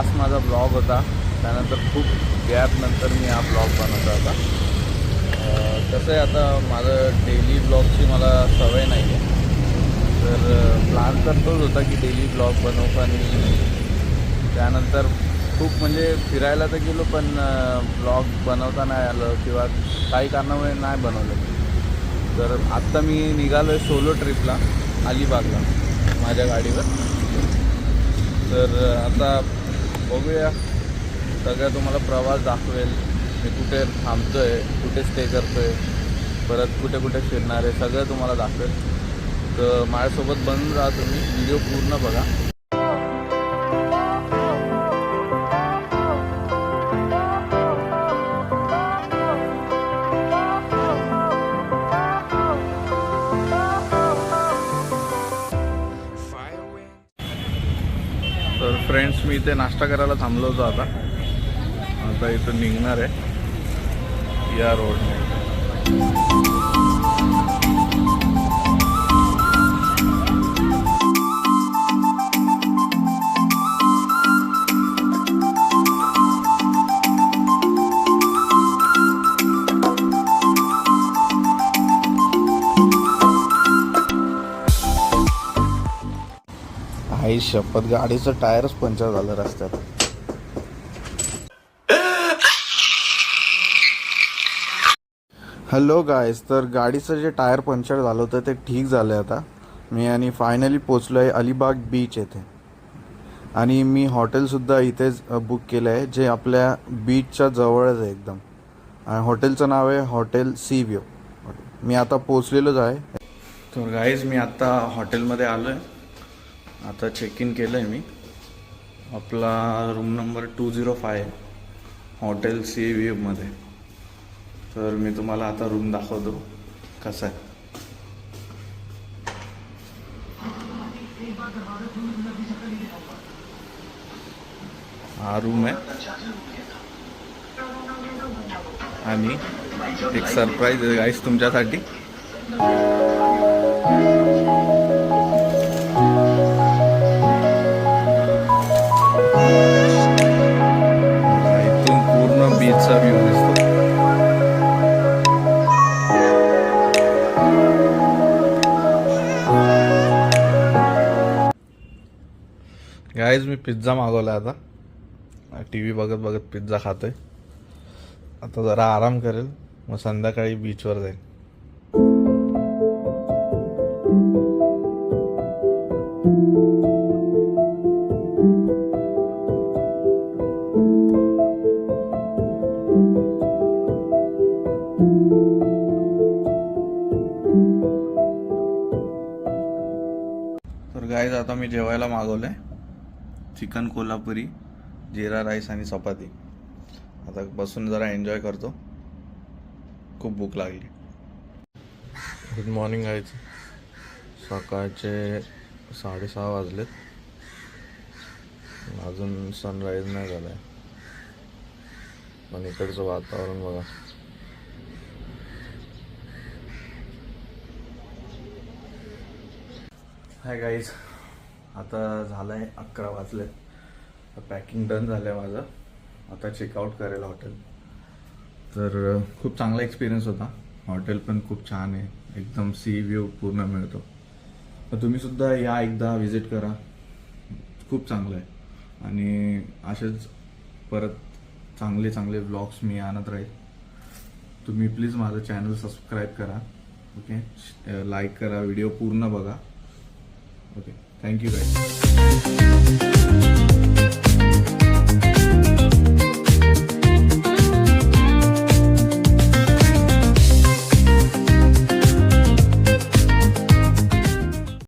Last माझा blog होता, त्यानंतर खूप गॅप नंतर मी हा ब्लॉग बनवतो आता. कसं आहे, आता माझं डेली ब्लॉगची मला सवय नाही आहे, तर प्लॅन तर तोच होता की डेली ब्लॉग बनवू. आणि त्यानंतर खूप म्हणजे फिरायला तर गेलो, पण ब्लॉग बनवता नाही आलं किंवा काही कारणामुळे नाही बनवलं. तर आत्ता मी निघालो आहे सोलो ट्रिपला अलिबागला माझ्या गाडीवर. तर आता बघूया, सगळं तुम्हाला प्रवास दाखवेल. मी कुठे थांबतो आहे, कुठे स्टे करतो आहे, परत कुठे कुठे फिरणार आहे, सगळं तुम्हाला दाखवेल. तर माझ्यासोबत बनून राहा, तुम्ही व्हिडिओ पूर्ण बघा. तर फ्रेंड्स, मी इथे नाश्ता करायला थांबलो होतो. आता इथं निघणार आहे या रोडने. आई शपथ, गाडीचं टायरच पंक्चर झालं रस्त्यात. हॅलो गाईज, तर गाडीचं जे टायर पंक्चर झालं होतं ते ठीक झालं आहे आता. मी आणि फायनली पोचलो आहे अलिबाग बीच येथे. आणि मी हॉटेलसुद्धा इथेच बुक केलं आहे, जे आपल्या बीचच्या जवळच आहे एकदम. हॉटेलचं नाव आहे हॉटेल सी व्ह्यू. मी आता पोचलेलोच आहे. तर गाईज, मी आत्ता हॉटेलमध्ये आलो आहे. आता चेक इन केलं आहे मी. आपला रूम नंबर 205 हॉटेल सी व्ह्यूमध्ये. तर मी तुम्हाला आता रूम दाखवतो कसा आहे. हा रूम आहे. आणि एक सरप्राईज आहे गाईस तुमच्यासाठी. इथून पूर्ण बीचचा व्ह्यू दिसतो. गाईज, मी पिझ्झा मागवला आता. टी व्ही बघत बघत पिझ्झा खातोय. आता जरा आराम करेल, मग संध्याकाळी बीचवर जाईल. तर गाईज, आता मी जेवायला मागवलंय चिकन कोल्हापुरी, जिरा राईस आणि चपाती. आता बसून जरा एन्जॉय करतो, खूप भूक लागली. Good morning guys. सकाळचे 6:30 वाजलेत, अजून सनराईज नाही झाला आहे. पण इकडचं वातावरण बघा. हाय गाईज, आता झालं आहे 11 वाजलेत. पॅकिंग डन झालं आहे माझं. आता चेकआउट करेल हॉटेल. तर खूप चांगला एक्सपिरियन्स होता. हॉटेल पण खूप छान आहे, एकदम सी व्ह्यू पूर्ण मिळतो. तर तुम्हीसुद्धा या, एकदा विजिट करा, खूप चांगलं आहे. आणि असेच परत चांगले चांगले ब्लॉग्स मी आणत राहील. तुम्ही प्लीज माझं चॅनल सबस्क्राईब करा. ओके, लाईक करा, व्हिडिओ पूर्ण बघा. Okay, thank you guys.